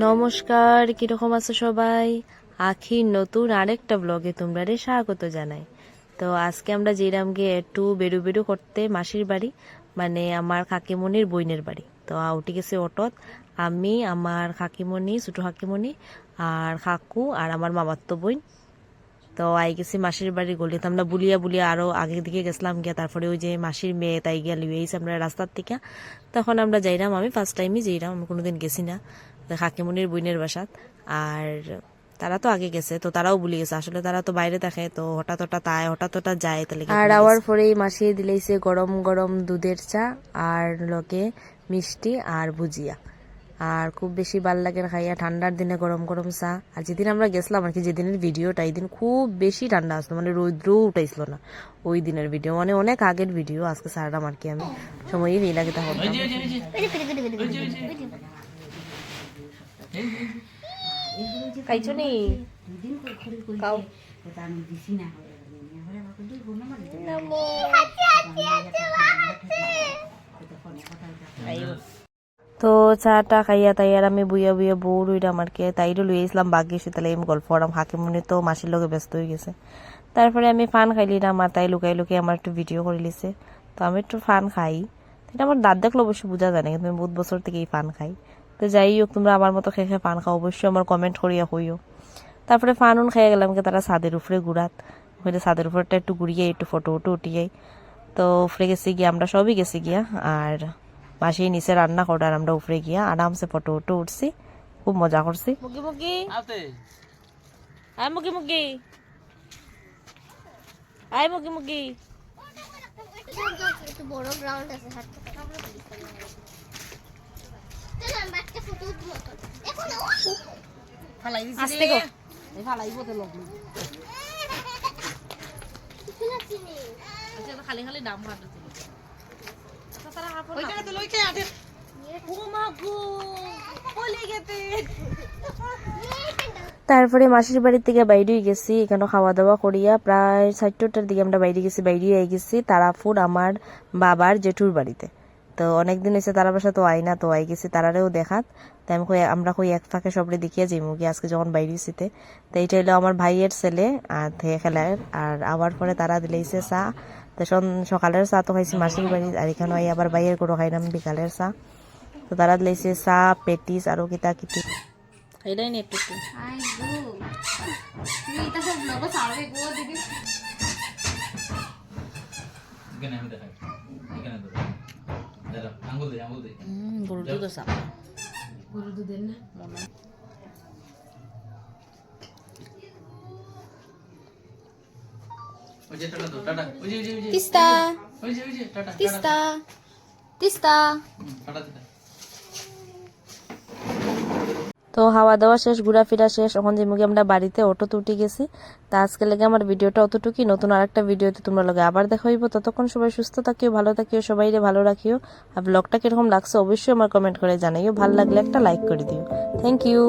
নমস্কার, কিরকম আছো সবাই? আখির নতুন আরেকটা ব্লগে তোমরা স্বাগত জানাই। তো আজকে আমরা যেরাম গিয়ে একটু বেরু বেরু করতে মাসির বাড়ি, মানে আমার কাকিমণির বইনের বাড়ি। তো উঠে গেছে অটোত, আমি, আমার কাকিমণি, ছোট কাকিমণি আর কাকু আর আমার মামাতো বোন। তো আই গেছি মাসির বাড়ির গলিতে, আমরা বুলিয়া বুলিয়া আরো আগের দিকে গেছিলাম গিয়া, তারপরে ওই যে মাসির মেয়ে তাই গিয়া লুয়েছি আমরা রাস্তার থেকে। তখন আমরা যাইলাম, আমি ফার্স্ট টাইমই যাইলাম, আমি কোনোদিন গেছি না কাকিমণির বইনের বাসাত। আর তারা তো আগে গেছে, তো তারাও ভুলে গেছে, আসলে তারা তো বাইরে থাকে, তো হঠাৎ হঠাৎ আয় হঠাৎ হঠাৎ যায়। তাহলে আর আওয়ার পরেই মাসি দিলাইছে গরম গরম দুধের চা আর লগে মিষ্টি আর ভুজিয়া। আর খুব বেশি ভাল লাগে খাইয়া, ঠান্ডার দিনে গরম গরম চা। আর যেদিন আমরা গেছিলাম আর কি, যেদিনের ভিডিওটা, এই দিন খুব বেশি ঠান্ডা আসলো, মানে রৌদ্রও উঠাইছিল না। ওই দিনের ভিডিও মানে অনেক আগের ভিডিও, আজকে সারাটাম আর কি আমি সময়ই নেই লাগে তখন। খাইছো নি? খাও। তো চাটা খাইয়া তাই আর আমি বুইয়া বুইয়া বউ রইলাম আর কি, তাইরও লুই আসলাম বাকি এসে, তাহলে আমি গল্প করাম। হাকিমনি তো মাসির লগে ব্যস্ত হয়ে গেছে। তারপরে আমি ফান খাইলিলাম, আর তাই লুকাই লুকাই আমার একটু ভিডিও করে লিছে। তো আমি একটু ফান খাই, এটা আমার দাঁত দেখলে অবশ্যই বোঝা যায় না, কিন্তু আমি বহুত বছর থেকেই ফান খাই। তো যাই হোক, তোমরা আমার মতো খেয়ে খেয়ে ফান খাও, অবশ্যই আমার কমেন্ট করিয়া হইও। তারপরে ফান উন খাইয়া গেলাম তারা ছাদের উপরে ঘুরাত, ওখানে ছাদের উপরটা একটু ঘুরিয়ে একটু ফটো উটো উঠিয়াই। তো উপরে গেছি গিয়া, আমরা সবই গেছি গিয়া, আর মাসি নিচে রান্না করে আর আমরা উপরে গিয়া আরামসে ফটো উটো উঠছি, খুব মজা করছি। মুগি মুগি আয়, মুগি মুগি আয়, মুগি মুগি। বড় গ্রাউন্ড আছে, আস্তে গো, ফালাইব তো লোক খালি খালি দাম ভাত। তারপরে মাসির বাড়ির থেকে বাইরে গেছি, এখানে খাওয়া দাওয়া করিয়া প্রায় 4টার দিকে আমরা বাইরে গেছি। বাইরে গেছি তারাপুর আমার বাবার জেঠুর বাড়িতে। তো অনেকদিন হয়েছে তারা বাসা তো আই না, তো আই গেছি তারারেও দেখাত। তাই আমি আমরা কই এক ফাঁকে সবরে দেখিয়া যাই মুগি আজকে যখন বাইরে গেছিতে। তো এইটা হলো আমার ভাইয়ের ছেলে আর খেলার। আর আবার পরে তারা দিলেইছে চা। তো সকালের চা তো খাইছি মাসির বাড়ি, আর এখানে আবার বাইয়ের গরু খাইলাম বিকালের চা। তো তারা দিলেইছে চা, পেটিস আরো কিতা কিতি খাইলাই নি একটু গরুর দুধ চা, গরুর দুধের না মনে তিস্তা তিস্তা তিস্তা। তো খাওয়া দাওয়া শেষ, ঘোরাফেরা শেষ, এখন যে মুখে আমরা বাড়িতে অটোতে উঠে গেছি। তা আজকে লেগে আমার ভিডিওটা অতটুকুই, নতুন আরেকটা ভিডিওতে তোমরা লগে আবার দেখা হইব। ততক্ষণ সবাই সুস্থ থাকিও, ভালো থাকিও, সবাইরে ভালো রাখিও। আর ব্লগটা কিরকম লাগছে অবশ্যই আমার কমেন্ট করে জানাইও, ভালো লাগলে একটা লাইক করে দিও। Thank you.